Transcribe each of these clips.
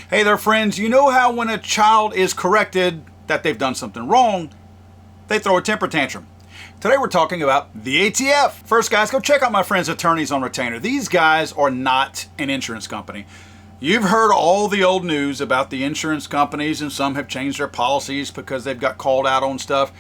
Hey there, friends. You know how when a child is corrected that they've done something wrong, they throw a temper tantrum. Today we're talking about the ATF. First, guys, go check out my friends Attorneys on Retainer. These guys are not an insurance company. You've heard all the old news about the insurance companies, and some have changed their policies because they've got called out on stuff.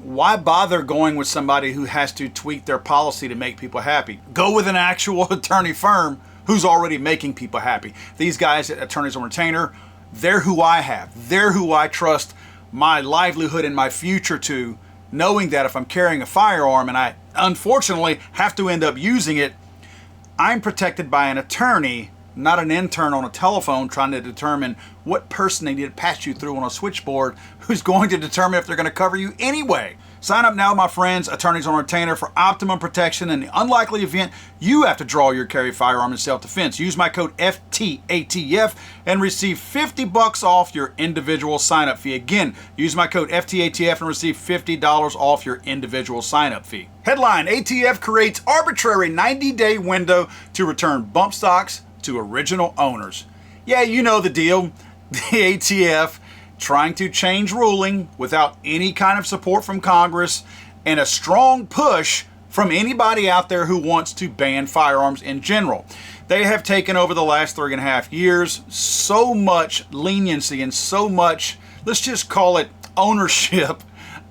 Why bother going with somebody who has to tweak their policy to make people happy? Go with an actual attorney firm who's already making people happy. These guys at Attorneys on Retainer, they're who I have. They're who I trust my livelihood and my future to, knowing that if I'm carrying a firearm and I unfortunately have to end up using it, I'm protected by an attorney, not an intern on a telephone trying to determine what person they need to pass you through on a switchboard who's going to determine if they're going to cover you anyway. Sign up now, my friends, Attorneys on Retainer, for optimum protection in the unlikely event you have to draw your carry firearm in self-defense. Use my code FTATF and receive $50 off your individual sign-up fee. Again, use my code FTATF and receive $50 off your individual sign-up fee. Headline: ATF creates arbitrary 90-day window to return bump stocks to original owners. Yeah, you know the deal. The ATF trying to change ruling without any kind of support from Congress and a strong push from anybody out there who wants to ban firearms in general. They have taken over the last 3.5 years so much leniency and so much, let's just call it ownership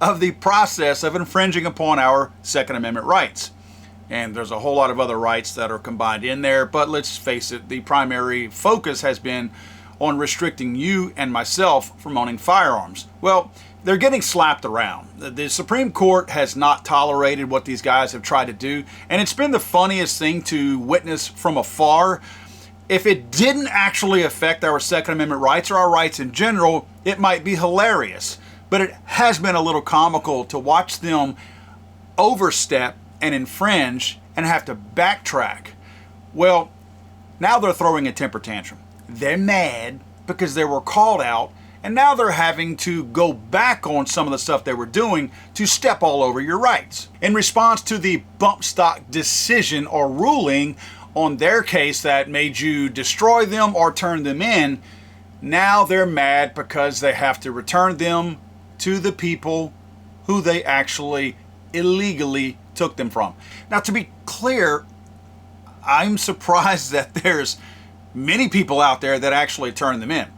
of the process of infringing upon our Second Amendment rights. And there's a whole lot of other rights that are combined in there, but let's face it, the primary focus has been on restricting you and myself from owning firearms. Well, they're getting slapped around. The Supreme Court has not tolerated what these guys have tried to do, and it's been the funniest thing to witness from afar. If it didn't actually affect our Second Amendment rights or our rights in general, it might be hilarious. But it has been a little comical to watch them overstep and infringe and have to backtrack. Well, now they're throwing a temper tantrum. They're mad because they were called out, and now they're having to go back on some of the stuff they were doing to step all over your rights. In response to the bump stock decision or ruling on their case that made you destroy them or turn them in, now they're mad because they have to return them to the people who they actually illegally took them from. Now, to be clear, I'm surprised that there's many people out there that actually turned them in.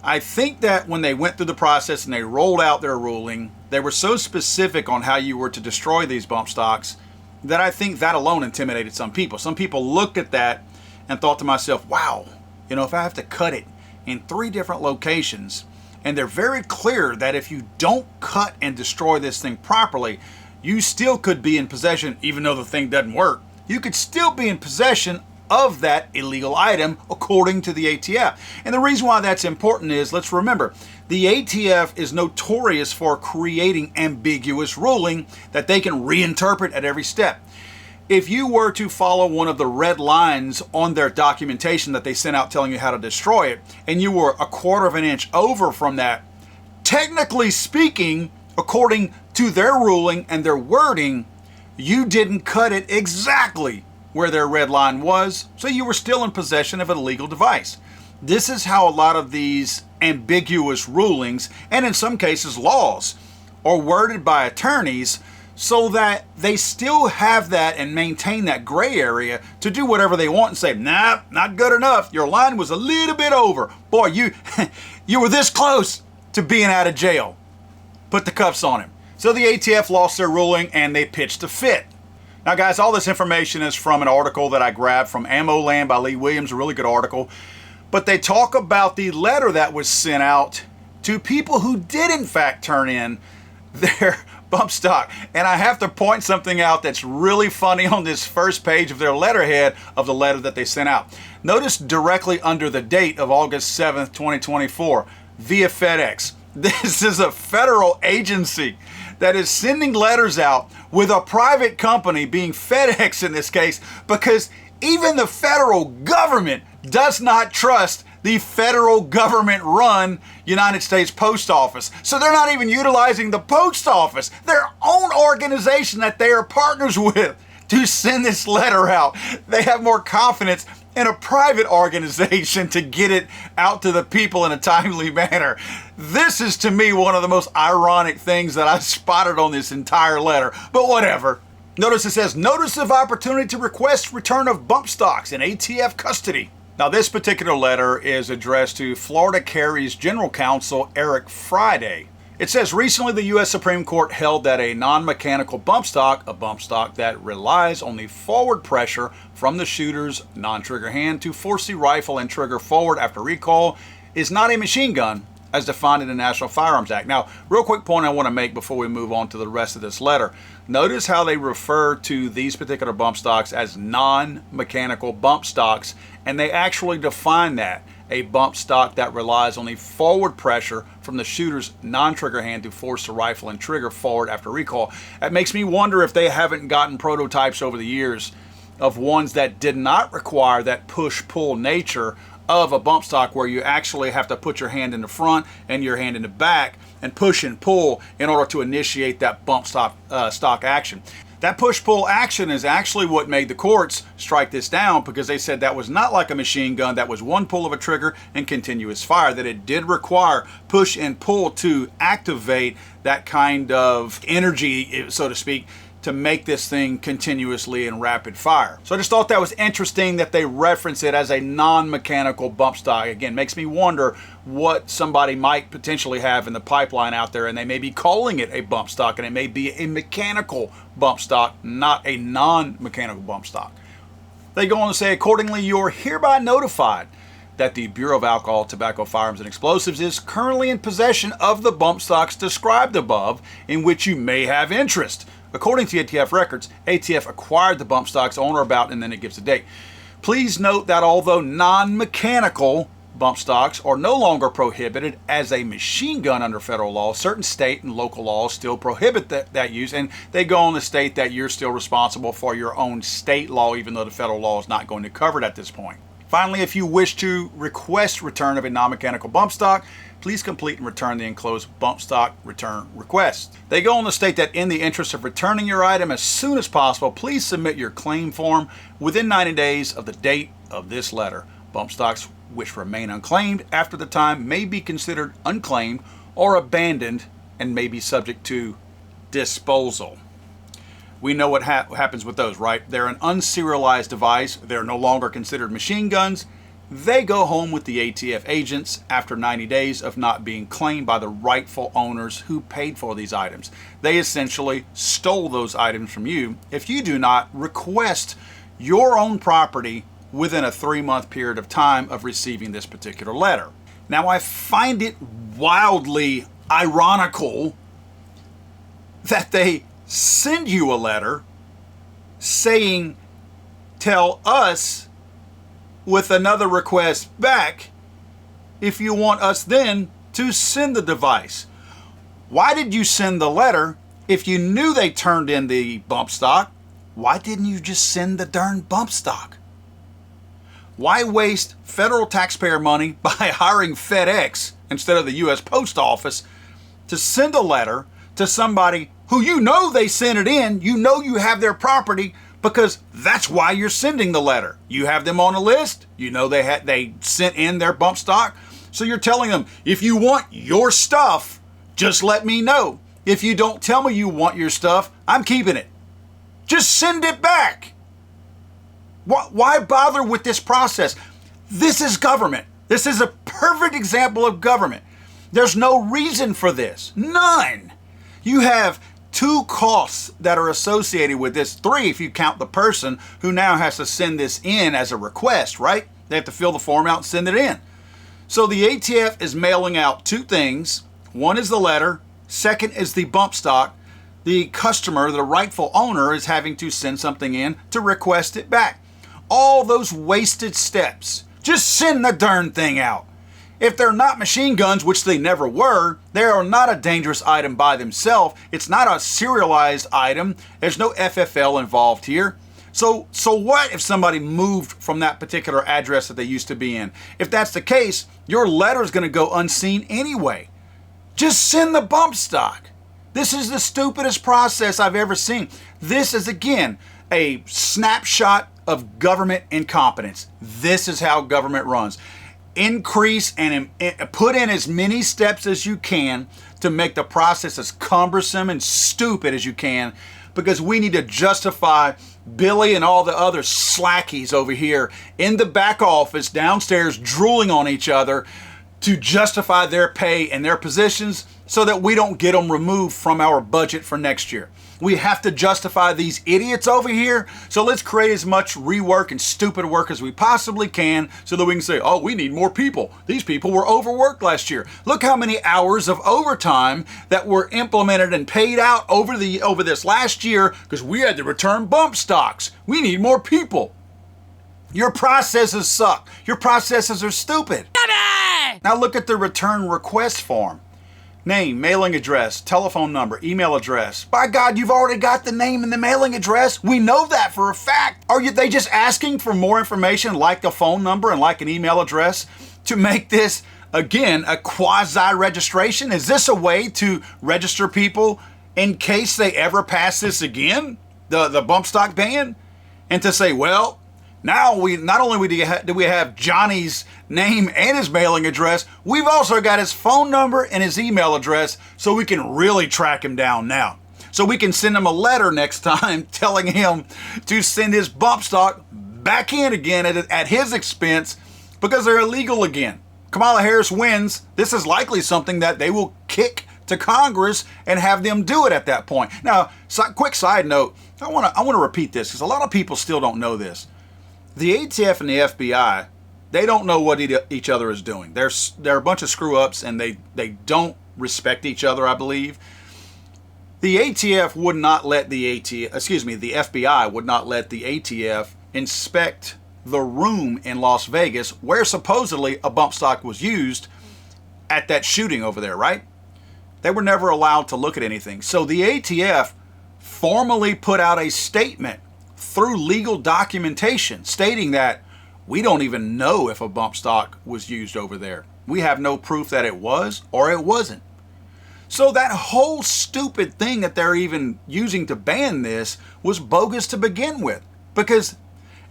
I think that when they went through the process and they rolled out their ruling, they were so specific on how you were to destroy these bump stocks that I think that alone intimidated some people. Some people looked at that and thought to myself, wow, if I have to cut it in 3 different locations, and they're very clear that if you don't cut and destroy this thing properly, you still could be in possession, even though the thing doesn't work. You could still be in possession of that illegal item according to the ATF. And the reason why that's important is, let's remember, the ATF is notorious for creating ambiguous ruling that they can reinterpret at every step. If you were to follow one of the red lines on their documentation that they sent out telling you how to destroy it, and you were 1/4 of an inch over from that, technically speaking, according to their ruling and their wording, you didn't cut it exactly where their red line was, so you were still in possession of an illegal device. This is how a lot of these ambiguous rulings, and in some cases laws, are worded by attorneys so that they still have that and maintain that gray area to do whatever they want and say, nah, not good enough. Your line was a little bit over. Boy, you were this close to being out of jail. Put the cuffs on him. So the ATF lost their ruling and they pitched a fit. Now, guys, all this information is from an article that I grabbed from Ammo Land by Lee Williams, a really good article. But they talk about the letter that was sent out to people who did, in fact, turn in their bump stock. And I have to point something out that's really funny on this first page of their letterhead of the letter that they sent out. Notice directly under the date of August 7th, 2024, via FedEx. This is a federal agency that is sending letters out with a private company, being FedEx in this case, because even the federal government does not trust the federal government-run United States Post Office. So they're not even utilizing the post office, their own organization that they are partners with, to send this letter out. They have more confidence in a private organization to get it out to the people in a timely manner. This is, to me, one of the most ironic things that I spotted on this entire letter, but whatever. Notice it says, notice of opportunity to request return of bump stocks in ATF custody. Now, this particular letter is addressed to Florida Carries General Counsel Eric Friday. It says, recently the U.S. Supreme Court held that a non-mechanical bump stock, a bump stock that relies on the forward pressure from the shooter's non-trigger hand to force the rifle and trigger forward after recoil, is not a machine gun as defined in the National Firearms Act. Now, real quick point I want to make before we move on to the rest of this letter. Notice how they refer to these particular bump stocks as non-mechanical bump stocks, and they actually define that. A bump stock that relies on the forward pressure from the shooter's non-trigger hand to force the rifle and trigger forward after recoil. That makes me wonder if they haven't gotten prototypes over the years of ones that did not require that push-pull nature of a bump stock, where you actually have to put your hand in the front and your hand in the back and push and pull in order to initiate that bump stock action. That push-pull action is actually what made the courts strike this down, because they said that was not like a machine gun, that was one pull of a trigger and continuous fire, that it did require push and pull to activate that kind of energy, so to speak, to make this thing continuously in rapid fire. So I just thought that was interesting that they reference it as a non-mechanical bump stock. Again, makes me wonder what somebody might potentially have in the pipeline out there, and they may be calling it a bump stock, and it may be a mechanical bump stock, not a non-mechanical bump stock. They go on to say, accordingly, you're hereby notified that the Bureau of Alcohol, Tobacco, Firearms, and Explosives is currently in possession of the bump stocks described above, in which you may have interest. According to ATF records, ATF acquired the bump stocks on or about, and then it gives a date. Please note that although non-mechanical bump stocks are no longer prohibited as a machine gun under federal law, certain state and local laws still prohibit that use, and they go on to state that you're still responsible for your own state law, even though the federal law is not going to cover it at this point. Finally, if you wish to request return of a non-mechanical bump stock, please complete and return the enclosed bump stock return request. They go on to state that in the interest of returning your item as soon as possible, please submit your claim form within 90 days of the date of this letter. Bump stocks which remain unclaimed after the time may be considered unclaimed or abandoned and may be subject to disposal. We know what happens with those, right? They're an unserialized device. They're no longer considered machine guns. They go home with the ATF agents after 90 days of not being claimed by the rightful owners who paid for these items. They essentially stole those items from you if you do not request your own property within a 3-month period of time of receiving this particular letter. Now, I find it wildly ironical that they send you a letter saying, tell us with another request back if you want us then to send the device. Why did you send the letter if you knew they turned in the bump stock? Why didn't you just send the darn bump stock? Why waste federal taxpayer money by hiring FedEx instead of the U.S. Post Office to send a letter to somebody who you know they sent it in, you know you have their property, because that's why you're sending the letter. You have them on a list, you know they sent in their bump stock, so you're telling them, if you want your stuff, just let me know. If you don't tell me you want your stuff, I'm keeping it. Just send it back. Why bother with this process? This is government. This is a perfect example of government. There's no reason for this. None. You have 2 costs that are associated with this. 3 if you count the person who now has to send this in as a request, right? They have to fill the form out and send it in. So the ATF is mailing out 2 things. One is the letter. Second is the bump stock. The customer, the rightful owner, is having to send something in to request it back. All those wasted steps. Just send the darn thing out. If they're not machine guns, which they never were, they are not a dangerous item by themselves. It's not a serialized item. There's no FFL involved here. So what if somebody moved from that particular address that they used to be in? If that's the case, your letter is going to go unseen anyway. Just send the bump stock. This is the stupidest process I've ever seen. This is, again, a snapshot of government incompetence. This is how government runs. Increase and put in as many steps as you can to make the process as cumbersome and stupid as you can, because we need to justify Billy and all the other slackies over here in the back office downstairs drooling on each other to justify their pay and their positions so that we don't get them removed from our budget for next year. We have to justify these idiots over here, so let's create as much rework and stupid work as we possibly can so that we can say, oh, we need more people. These people were overworked last year. Look how many hours of overtime that were implemented and paid out over this last year because we had to return bump stocks. We need more people. Your processes suck. Your processes are stupid. Now look at the return request form. Name, mailing address, telephone number, email address. By God, you've already got the name and the mailing address. We know that for a fact. Are they just asking for more information like a phone number and like an email address to make this, again, a quasi-registration? Is this a way to register people in case they ever pass this again, the bump stock ban? And to say, well, now not only do we have Johnny's name and his mailing address, we've also got his phone number and his email address so we can really track him down now. So we can send him a letter next time telling him to send his bump stock back in again at his expense because they're illegal again. Kamala Harris wins. This is likely something that they will kick to Congress and have them do it at that point. Now, quick side note, I want to repeat this because a lot of people still don't know this. The ATF and the FBI, they don't know what each other is doing. They're a bunch of screw-ups, and they don't respect each other, I believe. The ATF would not let the FBI would not let the ATF inspect the room in Las Vegas where supposedly a bump stock was used at that shooting over there, right? They were never allowed to look at anything. So the ATF formally put out a statement through legal documentation stating that we don't even know if a bump stock was used over there. We have no proof that it was or it wasn't. So that whole stupid thing that they're even using to ban this was bogus to begin with, because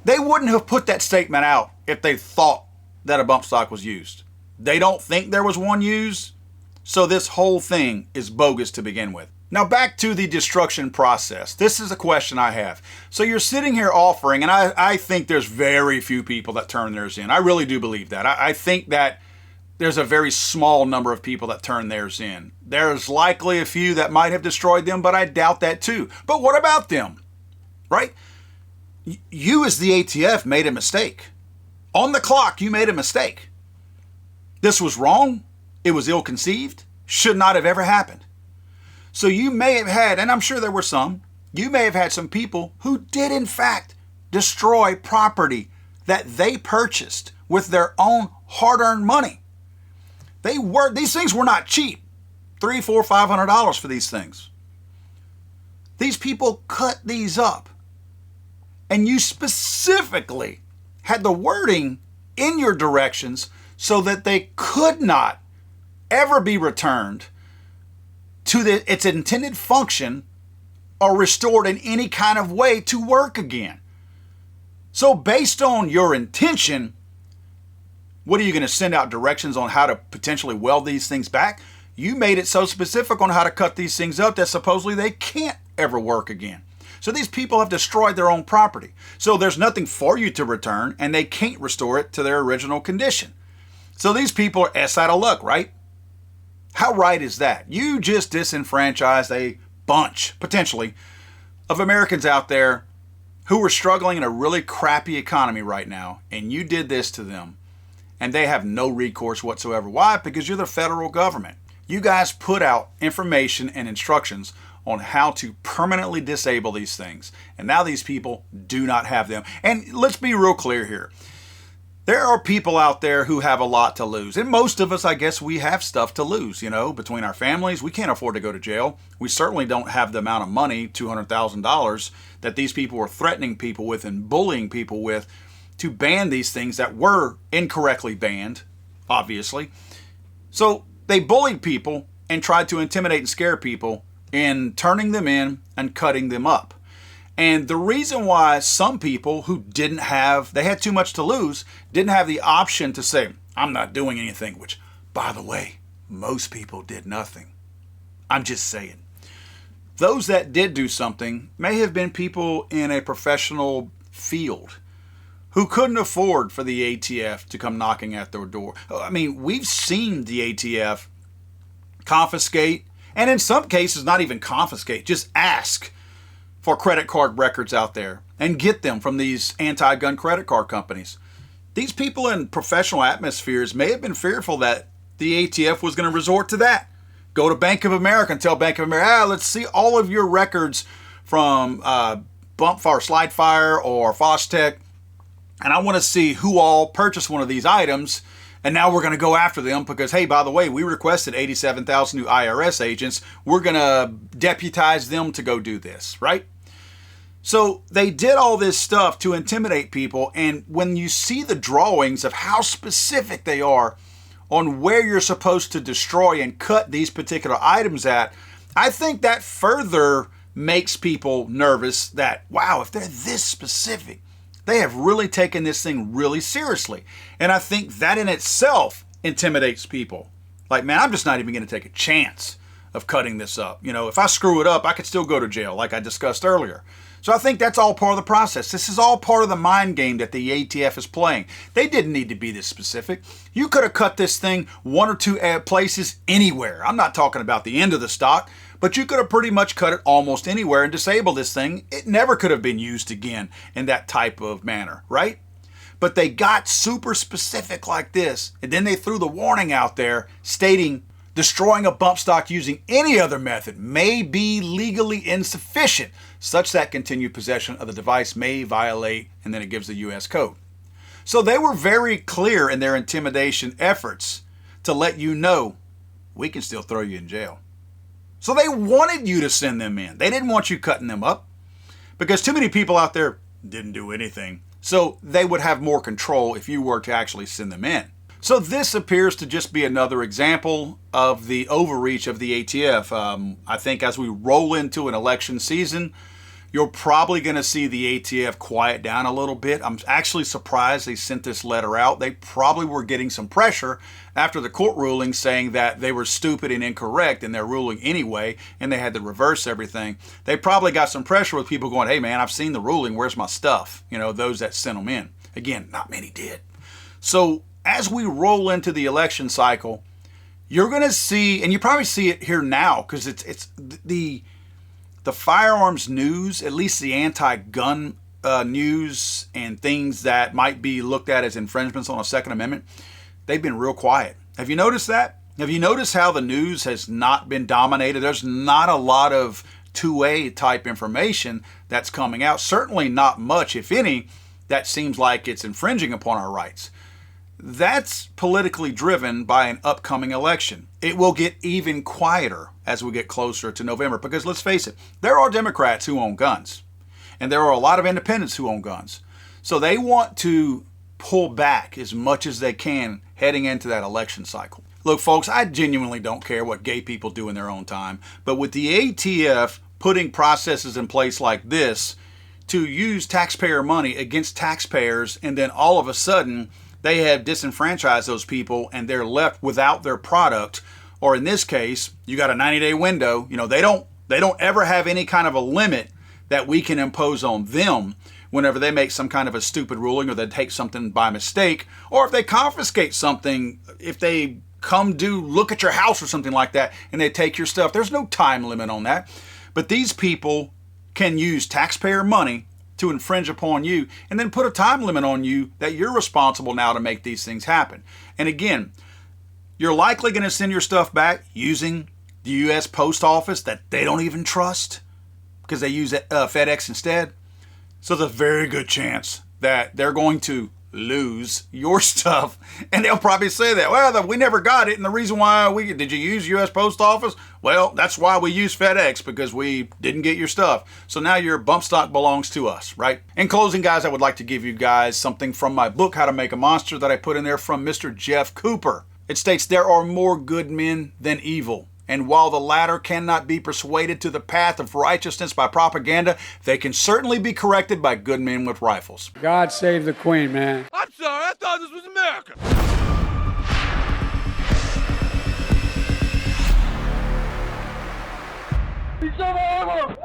they wouldn't have put that statement out if they thought that a bump stock was used. They don't think there was one used, so this whole thing is bogus to begin with. Now back to the destruction process. This is a question I have. So you're sitting here offering, and I think there's very few people that turn theirs in. I really do believe that. I think that there's a very small number of people that turn theirs in. There's likely a few that might have destroyed them, but I doubt that too. But what about them? Right? You as the ATF made a mistake. On the clock, you made a mistake. This was wrong. It was ill-conceived. Should not have ever happened. So you may have had, and I'm sure there were some, you may have had some people who did in fact destroy property that they purchased with their own hard-earned money. These things were not cheap. $300, $400, $500 for these things. These people cut these up. And you specifically had the wording in your directions so that they could not ever be returned to its intended function or restored in any kind of way to work again. So based on your intention, what are you going to send out directions on how to potentially weld these things back? You made it so specific on how to cut these things up that supposedly they can't ever work again. So these people have destroyed their own property. So there's nothing for you to return, and they can't restore it to their original condition. So these people are S out of luck, right? How right is that? You just disenfranchised a bunch, potentially, of Americans out there who are struggling in a really crappy economy right now, and you did this to them, and they have no recourse whatsoever. Why? Because you're the federal government. You guys put out information and instructions on how to permanently disable these things, and now these people do not have them. And let's be real clear here. There are people out there who have a lot to lose. And most of us, I guess, we have stuff to lose, between our families. We can't afford to go to jail. We certainly don't have the amount of money, $200,000, that these people were threatening people with and bullying people with to ban these things that were incorrectly banned, obviously. So they bullied people and tried to intimidate and scare people in turning them in and cutting them up. And the reason why some people who they had too much to lose, didn't have the option to say, I'm not doing anything, which, by the way, most people did nothing. I'm just saying. Those that did do something may have been people in a professional field who couldn't afford for the ATF to come knocking at their door. I mean, we've seen the ATF confiscate, and in some cases not even confiscate, just ask for credit card records out there and get them from these anti-gun credit card companies. These people in professional atmospheres may have been fearful that the ATF was going to resort to that. Go to Bank of America and tell Bank of America, let's see all of your records from Bumpfire, Slidefire, or Fostech, and I want to see who all purchased one of these items, and now we're going to go after them because, hey, by the way, we requested 87,000 new IRS agents. We're going to deputize them to go do this, right? So they did all this stuff to intimidate people, and when you see the drawings of how specific they are on where you're supposed to destroy and cut these particular items at, I think that further makes people nervous that, wow, if they're this specific, they have really taken this thing really seriously. And I think that in itself intimidates people. Like, man, I'm just not even going to take a chance of cutting this up. You know, if I screw it up, I could still go to jail, like I discussed earlier. So I think that's all part of the process. This is all part of the mind game that the ATF is playing. They didn't need to be this specific. You could have cut this thing one or two places anywhere. I'm not talking about the end of the stock, but you could have pretty much cut it almost anywhere and disabled this thing. It never could have been used again in that type of manner, right? But they got super specific like this, and then they threw the warning out there stating destroying a bump stock using any other method may be legally insufficient, such that continued possession of the device may violate, and then it gives the U.S. code. So they were very clear in their intimidation efforts to let you know we can still throw you in jail. So they wanted you to send them in. They didn't want you cutting them up because too many people out there didn't do anything. So they would have more control if you were to actually send them in. So this appears to just be another example of the overreach of the ATF. I think as we roll into an election season, you're probably going to see the ATF quiet down a little bit. I'm actually surprised they sent this letter out. They probably were getting some pressure after the court ruling saying that they were stupid and incorrect in their ruling anyway, and they had to reverse everything. They probably got some pressure with people going, hey man, I've seen the ruling, where's my stuff? You know, those that sent them in. Again, not many did. So as we roll into the election cycle, you're going to see, and you probably see it here now, because it's the firearms news, at least the anti-gun news and things that might be looked at as infringements on a Second Amendment, they've been real quiet. Have you noticed that? Have you noticed how the news has not been dominated? There's not a lot of 2A type information that's coming out. Certainly not much, if any, that seems like it's infringing upon our rights. That's politically driven by an upcoming election. It will get even quieter as we get closer to November because let's face it, there are Democrats who own guns and there are a lot of independents who own guns. So they want to pull back as much as they can heading into that election cycle. Look, folks, I genuinely don't care what gay people do in their own time, but with the ATF putting processes in place like this to use taxpayer money against taxpayers, and then all of a sudden they have disenfranchised those people and they're left without their product, or in this case, you got a 90-day window. You know, they don't ever have any kind of a limit that we can impose on them whenever they make some kind of a stupid ruling or they take something by mistake, or if they confiscate something, if they come do look at your house or something like that and they take your stuff. There's no time limit on that. But these people can use taxpayer money to infringe upon you and then put a time limit on you that you're responsible now to make these things happen. And again, you're likely going to send your stuff back using the U.S. Post Office that they don't even trust because they use FedEx instead. So there's a very good chance that they're going to lose your stuff, and they'll probably say that, well, we never got it, and the reason why did you use U.S. Post Office? Well, that's why we use FedEx, because we didn't get your stuff. So now your bump stock belongs to us, right? In closing, guys, I would like to give you guys something from my book, How to Make a Monster, that I put in there from Mr. Jeff Cooper. It states, there are more good men than evil. And while the latter cannot be persuaded to the path of righteousness by propaganda, they can certainly be corrected by good men with rifles. God save the Queen, man. I'm sorry, I thought this was America. He's over.